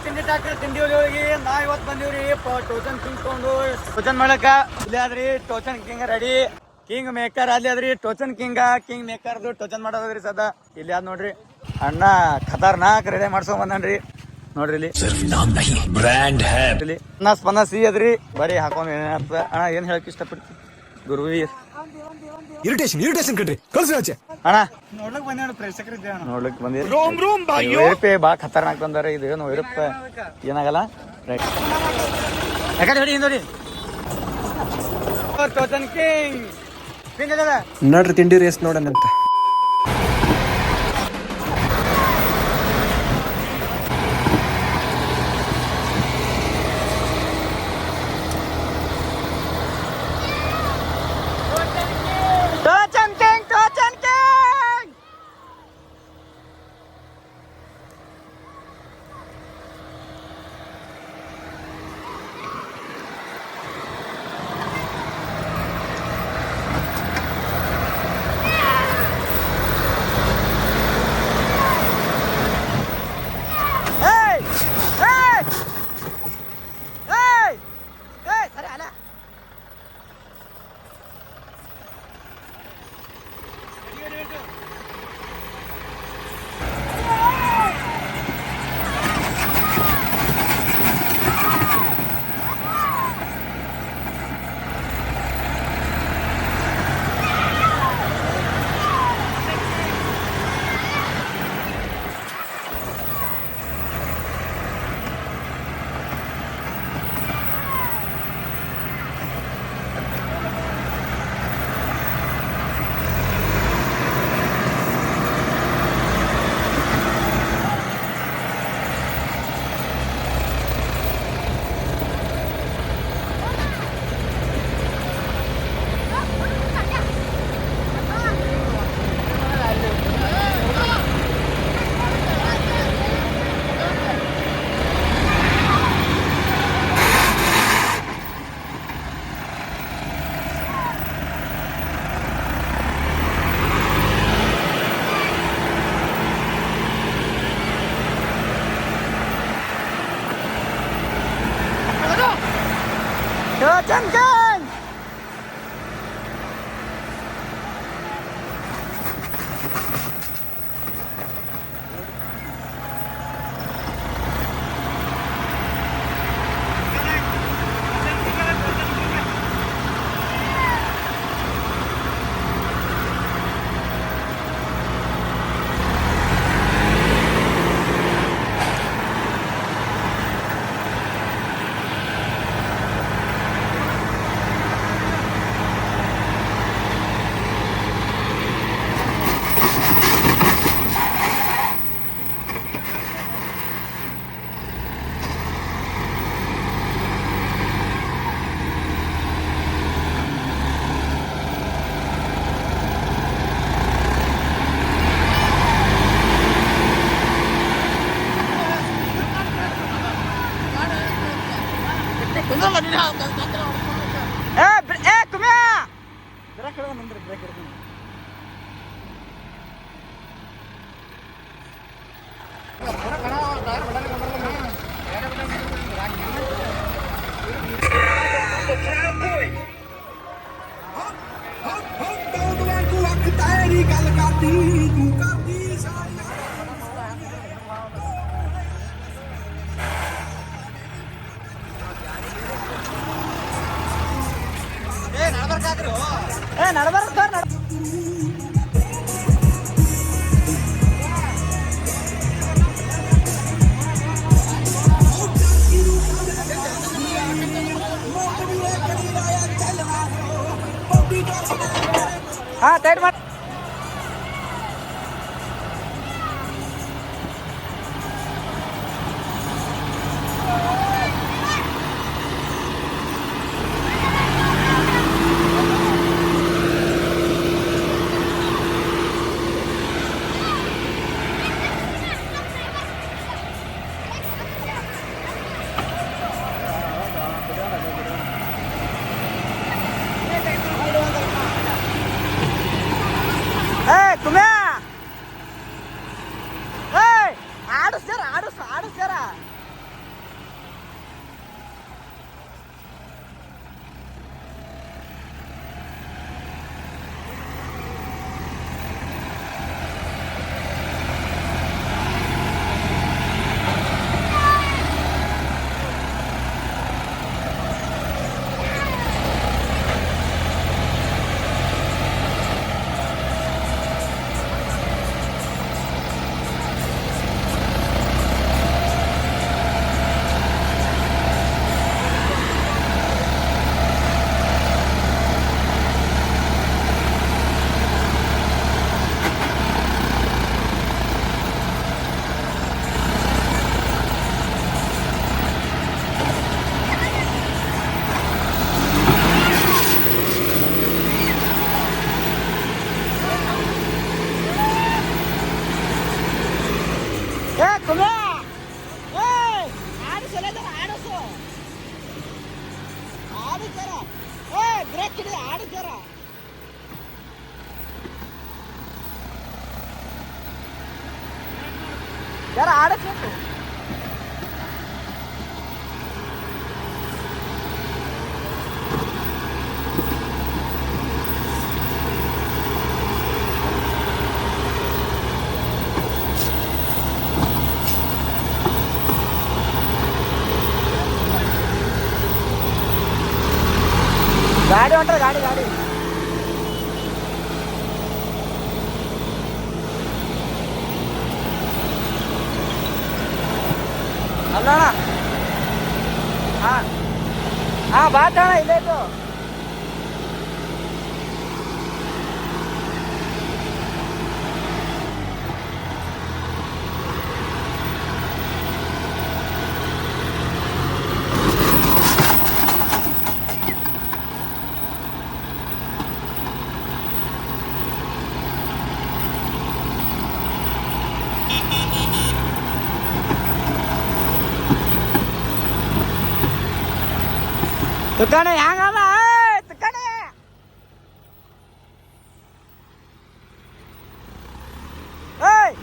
ತಿಂಡಿ ಟ್ಯಾಕ್ಟರ್ ತಿಂಡಿವಲ್ಲಿ ಹೋಗಿ ನಾ ಇವತ್ತು ಬಂದೀವ್ರಿ ಟೋಚನ್ ಕಿಂಗ್ ತಗೊಂಡು ಟೋಚನ್ ಮಾಡಕ ಇಲ್ಲಿ ಆದ್ರಿ ಟೋಚನ್ ಕಿಂಗ್ ರೆಡಿ ಕಿಂಗ್ ಮೇಕರ್ ಅಲ್ಲಿ ಅದ್ರಿ ಟೋಚನ್ ಕಿಂಗ್ ಮೇಕರ್ದು ಟೋಚನ್ ಮಾಡೋದ್ರಿ ಸದಾ ಇಲ್ಲಿ ಆದ್ ನೋಡ್ರಿ ಅಣ್ಣ ಖತರ್ನಾಕ್ ರೆಡಿ ಮಾಡ್ಸ್ಕೊಂಡ್ ಬಂದನ್ರಿ ನೋಡ್ರಿ ಇಲ್ಲಿ ಬ್ರ್ಯಾಂಡ್ ಇಲ್ಲಿ ಸ್ಪಂದ ಸಿ ಅದ್ರಿ ಬರೀ ಹಾಕೊಂಡ್ ಏನಾಗ್ತದ ಅಣ್ಣ ಏನ್ ಹೇಳಕ್ ಇಷ್ಟಪಡ್ತಿ ಗುರುವೀರ್ ಇರಿಟೇಷನ್ ಕಟ್ರಿ ಕಳ್ಸಿ ಅಣ್ಣ ನೋಡ್ಲಕ್ ಬಂದೇವ್ ಪ್ರೇಕ್ಷಕರು ಇದ್ದೇವೆ ನೋಡ್ಲಕ್ ಬಂದಿರಿ ಬಾ ಖತರ್ನಾಕ್ ಬಂದಾರ ಇದು ನೋಡಿರಪ್ಪ ಏನಾಗಲ್ಲ ರೈಟ್ ಯಾಕಡೆ ಹೊಡಿ ಹಿಂದೋಡಿ ಟೋಚನ್ ಕಿಂಗ್ ನೋಡ್ರಿ ತಿಂಡಿ ರೇಸ್ ನೋಡೋಣಂತ Tochen King! हाँ टाइट मार ಯಾರ ಆಡಬೇಕು ಗಾಡಿ ಹೊಂಟ್ರ ಗಾಡಿ ಗಾಡಿ ಅಲ್ಲಣ್ಣ ಹಾಂ ಹಾಂ ಬಾತಣ್ಣ ಇಲ್ಲೇ ಇತ್ತು ತುಕಣೆ ಹೆಂಗಲ್ಲ ತುಕಣೆ ಏಯ್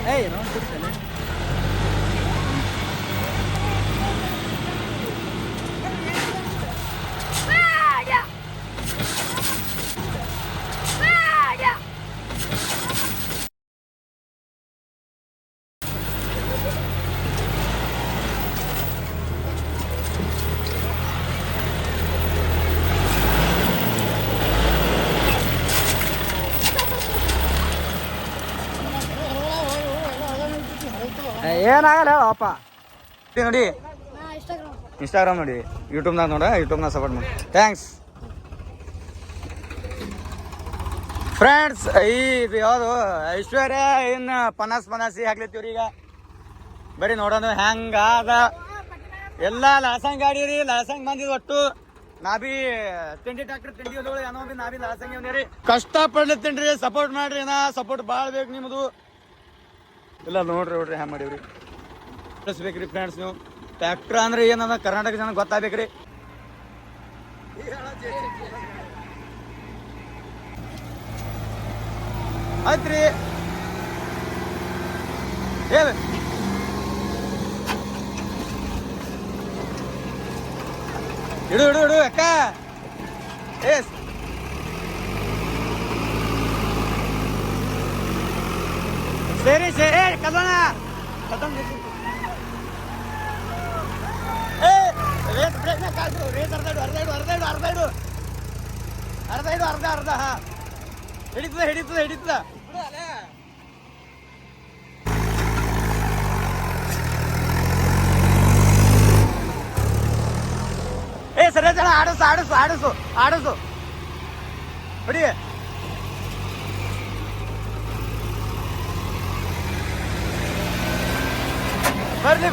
ಏಯ್ ರೌಂಡ್ ಬಿಡ್ತಲ್ಲ ಏನಾಗಲ್ಲ ಹೇಳಪ್ಪ ನೋಡಿ ಇನ್ಸ್ಟಾಗ್ರಾಮ್ ನೋಡಿ ಯೂಟ್ಯೂಬ್ನಾಗ ನೋಡ ಯೂಟ್ಯೂಬ್ನಾಗ ಸಪೋರ್ಟ್ ಮಾಡಿ ಥ್ಯಾಂಕ್ಸ್ ಫ್ರೆಂಡ್ಸ್. ಇದು ಯಾವುದು ಐಶ್ವರ್ಯ ಇನ್ನು ಪನಾಸಿ ಹಾಕ್ಲತ್ತೀವ್ರಿ ಈಗ ಬರೀ ನೋಡೋಣ ಹೆಂಗ ಅದ ಎಲ್ಲ ಲಾಸಂಗ್ ಗಾಡಿ ರೀ ಲಾಸಂಗ್ ಬಂದಿದ್ ಒಟ್ಟು ನಾ ಬಿ ತಿಂಡಿ ಟ್ರಾಕ್ಟರ್ ತಿಂಡಿ ಏನೋ ಬಿ ನಾ ಬಿ ಲಾಸಂಗ್ ರೀ ಕಷ್ಟ ಪಡ್ಲತ್ತೀನ್ರಿ ಸಪೋರ್ಟ್ ಮಾಡ್ರಿ ನಾ ಸಪೋರ್ಟ್ ಭಾಳ ಬೇಕು ನಿಮ್ಮದು ಇಲ್ಲ ನೋಡ್ರಿ ಹ್ಯಾಂಗ ಮಾಡೀವ್ರಿ ಬೇಕ್ರಿ ಫ್ರೆಂಡ್ಸ್. ನೀವು ಟ್ರ್ಯಾಕ್ಟರ್ ಅಂದ್ರೆ ಏನದ ಕರ್ನಾಟಕ ಜನ ಗೊತ್ತಾಗ್ಬೇಕ್ರಿ. ಆಯ್ತ್ರಿ ಹೇಳ ಇಡು ಅಕ್ಕ ಏಸ್ ಸರಿ ಕದೋಣ ರೇಟ್ ಬ್ರೇಕ್ನ ಕಾಸು ರೇಟ್ ಅರ್ಧ ಹಾ ಹಿಡಿತದ ಏ ಸರಿ ಜನ ಆಡಸು ಹೊಡಿ ಬರ್ಲಿ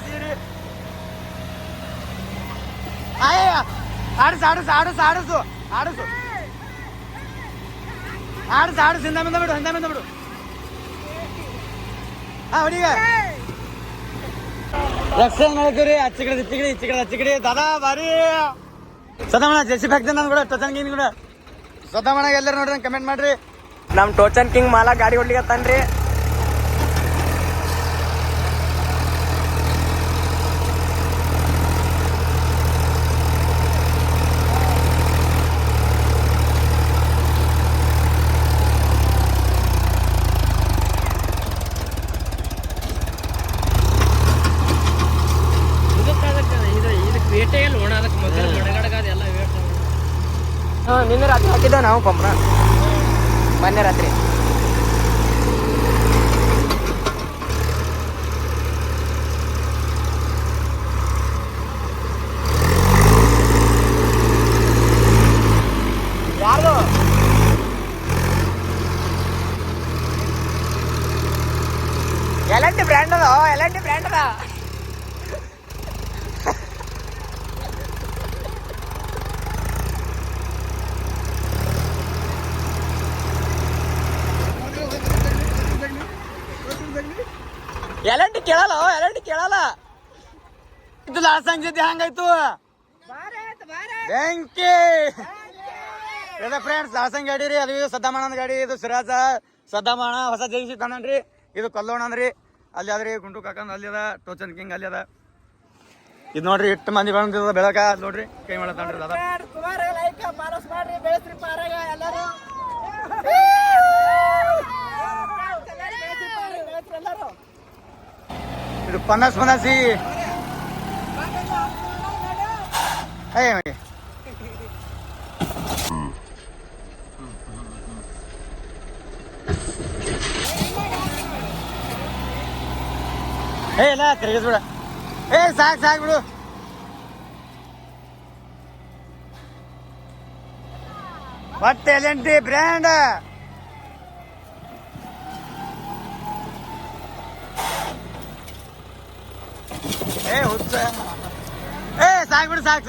ಸೀರಿ ಆಡಸು ಹಿಂದ ಬಿಡು ಹಾ ಹೊಡಿಗ ರಕ್ಷಣೆ ಮಾಡ್ತೀವ್ರಿ ಹಚ್ಚಿಕಡೆ ದಾದಾ ಬಾರಿ ಸದಾಮಣ ಜೆಸಿ ಹಾಕ್ತೇನೆ ನಾನು ಕೂಡ ಟೋಚನ್ ಕಿಂಗ್ ಕೂಡ ಸದಾಮಣ ಎಲ್ಲರೂ ನೋಡ್ರಿ ಕಮೆಂಟ್ ಮಾಡ್ರಿ. ನಮ್ ಟೋಚನ್ ಕಿಂಗ್ ಮಾಲ ಗಾಡಿ ಹೊಡ್ಲಿಕ್ಕೆ ತಾನ್ರಿ ನಿನ್ನೆ ರಾತ್ರಿ ಹಾಕಿದ್ದ ನಾವು ಪಂಪ್ರ ಮೊನ್ನೆ ರಾತ್ರಿ ಎಲ್&ಟಿ ಬ್ರ್ಯಾಂಡ್ ಅದ ಎಲ್&ಟಿ ಬ್ರ್ಯಾಂಡ್ ಅದ ಎಲ್&ಟಿ ಕೇಳಲ್ಲ ಎಲ್&ಟಿ ಕೇಳಲ್ಲ. ಇದು ಲಾಸಂಗ್ ಜೊತೆ ಹಂಗಾಯ್ತು ಬೆಂಕಿ ಇದು ಫ್ರೆಂಡ್ಸ್ ಲಾಸಂಗ್ ಗಾಡಿ ರೀ. ಅದು ಸದ್ದಾಮಣ್ಣನ ಗಾಡಿ. ಇದು ಸಿರಾಜ ಸದ್ದಾಮಣ್ಣ ಹೊಸ ಜೈಸಿ ತಂದನ್ರಿ. ಇದು ಕಲ್ಲೋಣನ್ರಿ. ಅಲ್ಲಿ ಅದ್ರಿ ಗುಂಟು ಕಾಕಂದ್ ಅಲ್ಲಿ ಅದ. ಟೋಚನ್ ಕಿಂಗ್ ಅಲ್ಲಿ ಅದ. ಇದು ನೋಡ್ರಿ ಇಟ್ಟು ಮಂದಿ ಬಂದಿದ ಬೆಳಕ ನೋಡ್ರಿ ಕೈ ಮಾಡತ್ತನ್ರಿ ದಾದ. ಇದು ಪನ್ನಸ್ ಪನ್ನಸಿ ಇಲ್ಲ ತಿರುಗಿಸ್ಬಿಡ. ಸಾಕ್ ಬಿಡು. ಮತ್ತೆ ಎಲ್&ಟಿ ಬ್ರ್ಯಾಂಡ್ ಹುಚ್ಚ. ಸಾಕ್ ಬಿಡು ಸಾಕ್.